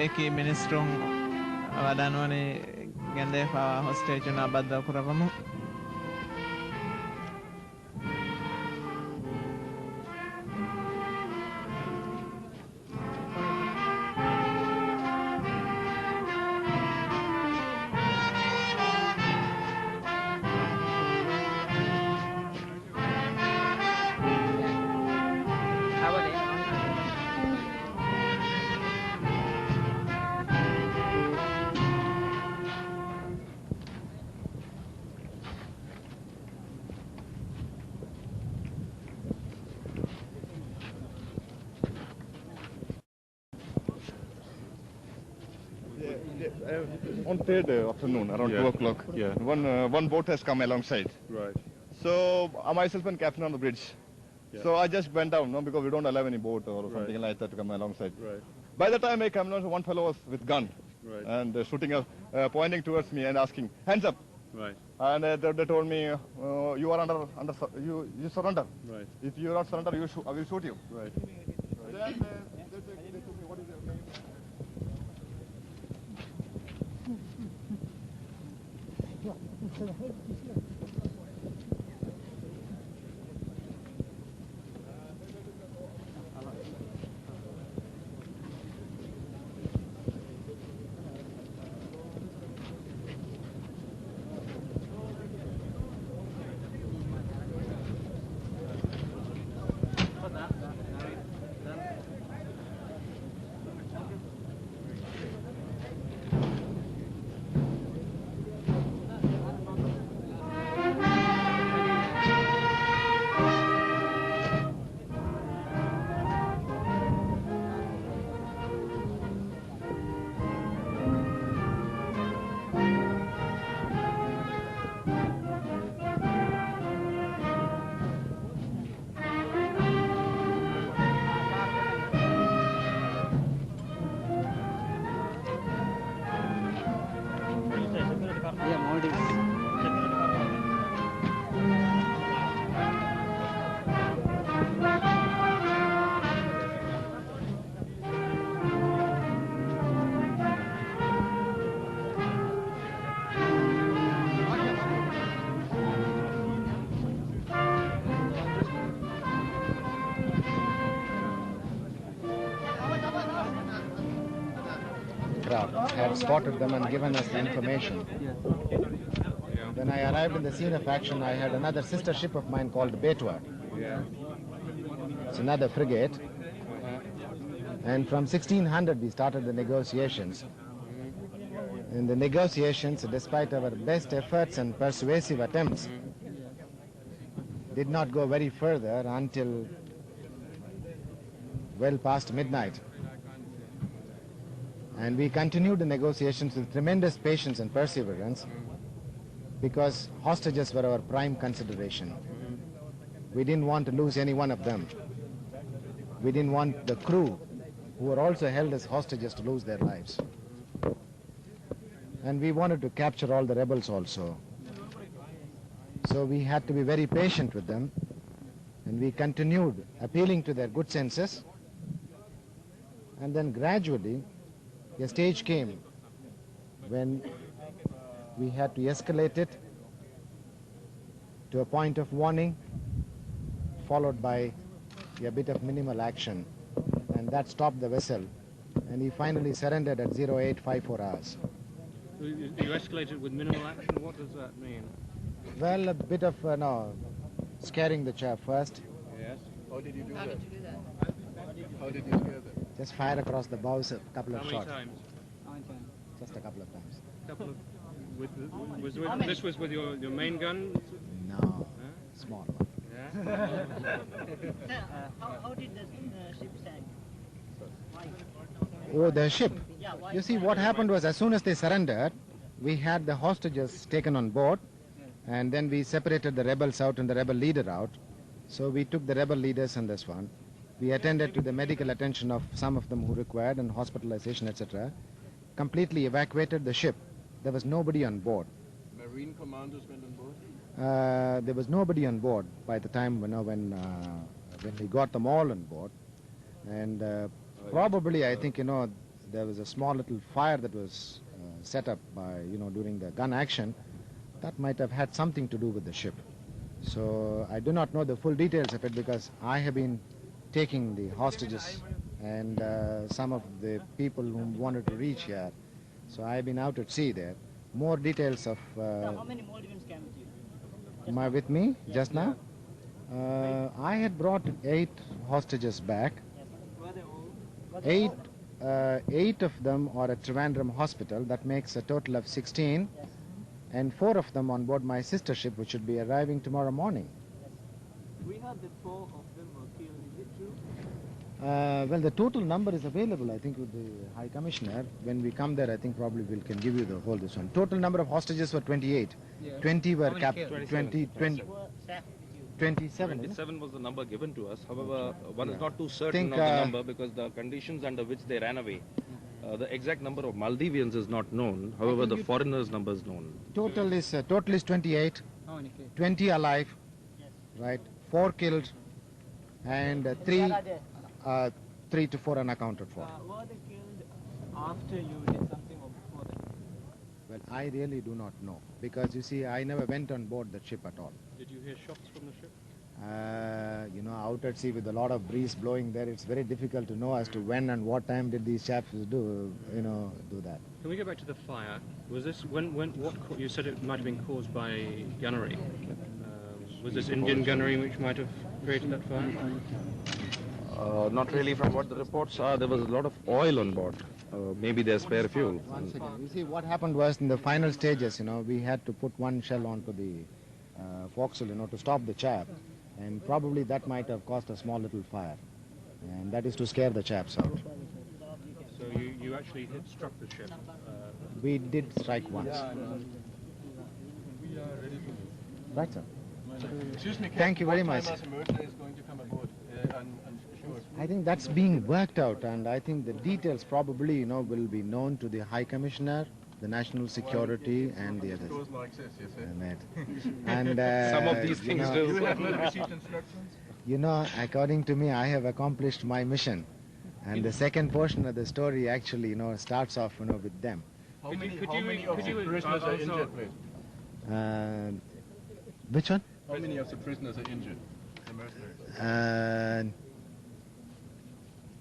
eki ministrun wadanwani gende fa hostage na badda kuravamu. On third afternoon, around 2 o'clock, one boat has come alongside. Right. So myself and captain on the bridge. Yeah. So I just went down, no, because we don't allow any boat or something like that to come alongside. Right. By the time I came along, one fellow was with gun and shooting, pointing towards me and asking, "Hands up!" Right. And they told me, "You are under you surrender. Right. If you don't surrender, I will shoot you." Right. Then they told me, "What is your name?" Had spotted them and given us the information. When I arrived in the scene of action, I had another sister ship of mine called Betwa. It's another frigate. And from 1600 we started the negotiations. In the negotiations, despite our best efforts and persuasive attempts, did not go very further until well past midnight. And we continued the negotiations with tremendous patience and perseverance because hostages were our prime consideration. We didn't want to lose any one of them. We didn't want the crew, who were also held as hostages, to lose their lives. And we wanted to capture all the rebels also. So we had to be very patient with them, and we continued appealing to their good senses. And then gradually, a stage came when we had to escalate it to a point of warning, followed by a bit of minimal action, and that stopped the vessel, and he finally surrendered at 0854 hours. You escalated with minimal action. What does that mean? Well, a bit of scaring the chap first. Yes. How did you do that? How did you scare them? Just fire across the bows a couple of shots. How many times? Just a couple of times. Couple of. This was with your main gun? No, small one. Yeah. How did the ship sank? Oh, the ship. You see, what happened was, as soon as they surrendered, we had the hostages taken on board, and then we separated the rebels out and the rebel leader out. So we took the rebel leaders and this one. We attended to the medical attention of some of them who required and hospitalization, etc. Completely evacuated the ship. There was nobody on board. Marine commanders went on board? There was nobody on board by the time when we got them all on board. And probably, I think, there was a small little fire that was set up by, during the gun action, that might have had something to do with the ship. So I do not know the full details of it because I have been taking the hostages and some of the people who wanted to reach here. So I have been out at sea there. More details of... So how many Maldivians came with you? with me just now? I had brought 8 hostages back. Yes. Eight of them are at Trivandrum Hospital. That makes a total of 16. Yes. And 4 of them on board my sister ship, which should be arriving tomorrow morning. We heard that 4 of them were killed. Is it true? Well, the total number is available, I think, with the High Commissioner. When we come there, I think probably we can give you the whole this one. Total number of hostages were 28. Yeah. 20 were many captured. killed? 20, 20, Who were staff with you? 27. 27 was the number given to us. However, one is Yeah. not too certain Think, of the number because the conditions under which they ran away. The exact number of Maldivians is not known. However, the foreigners' number is known. Total is 28. How many killed? 20 alive, Yes. right? 4 killed, and Where 3 are they? 3 to 4 unaccounted for. Were they killed after you did something or before that? Well, I really do not know because you see, I never went on board the ship at all. Did you hear shots from the ship? Out at sea with a lot of breeze blowing there, it's very difficult to know as to when and what time did these chaps do that. Can we go back to the fire? Was this you said it might have been caused by gunnery? Was this Indian gunnery which might have created that fire? Not really from what the reports are. There was a lot of oil on board. Maybe there's spare fuel. One second. You see, what happened was in the final stages, we had to put one shell onto the forecastle, to stop the chap. And probably that might have caused a small little fire. And that is to scare the chaps out. So you actually struck the ship. We did strike once. Right, sir. Excuse me, Thank you very much. What time Mercer is going to come aboard? I think that's being worked out, and I think the details probably, will be known to the High Commissioner, the National Security, and the others. Goes like this, you see. And Some of these things do. You have not received instructions? According to me, I have accomplished my mission. And the second portion of the story actually, starts off, with them. How Could you- many, could how you- many of could the you prisoners are also- injured, please? Which one? How many of the prisoners are injured? The mercenaries.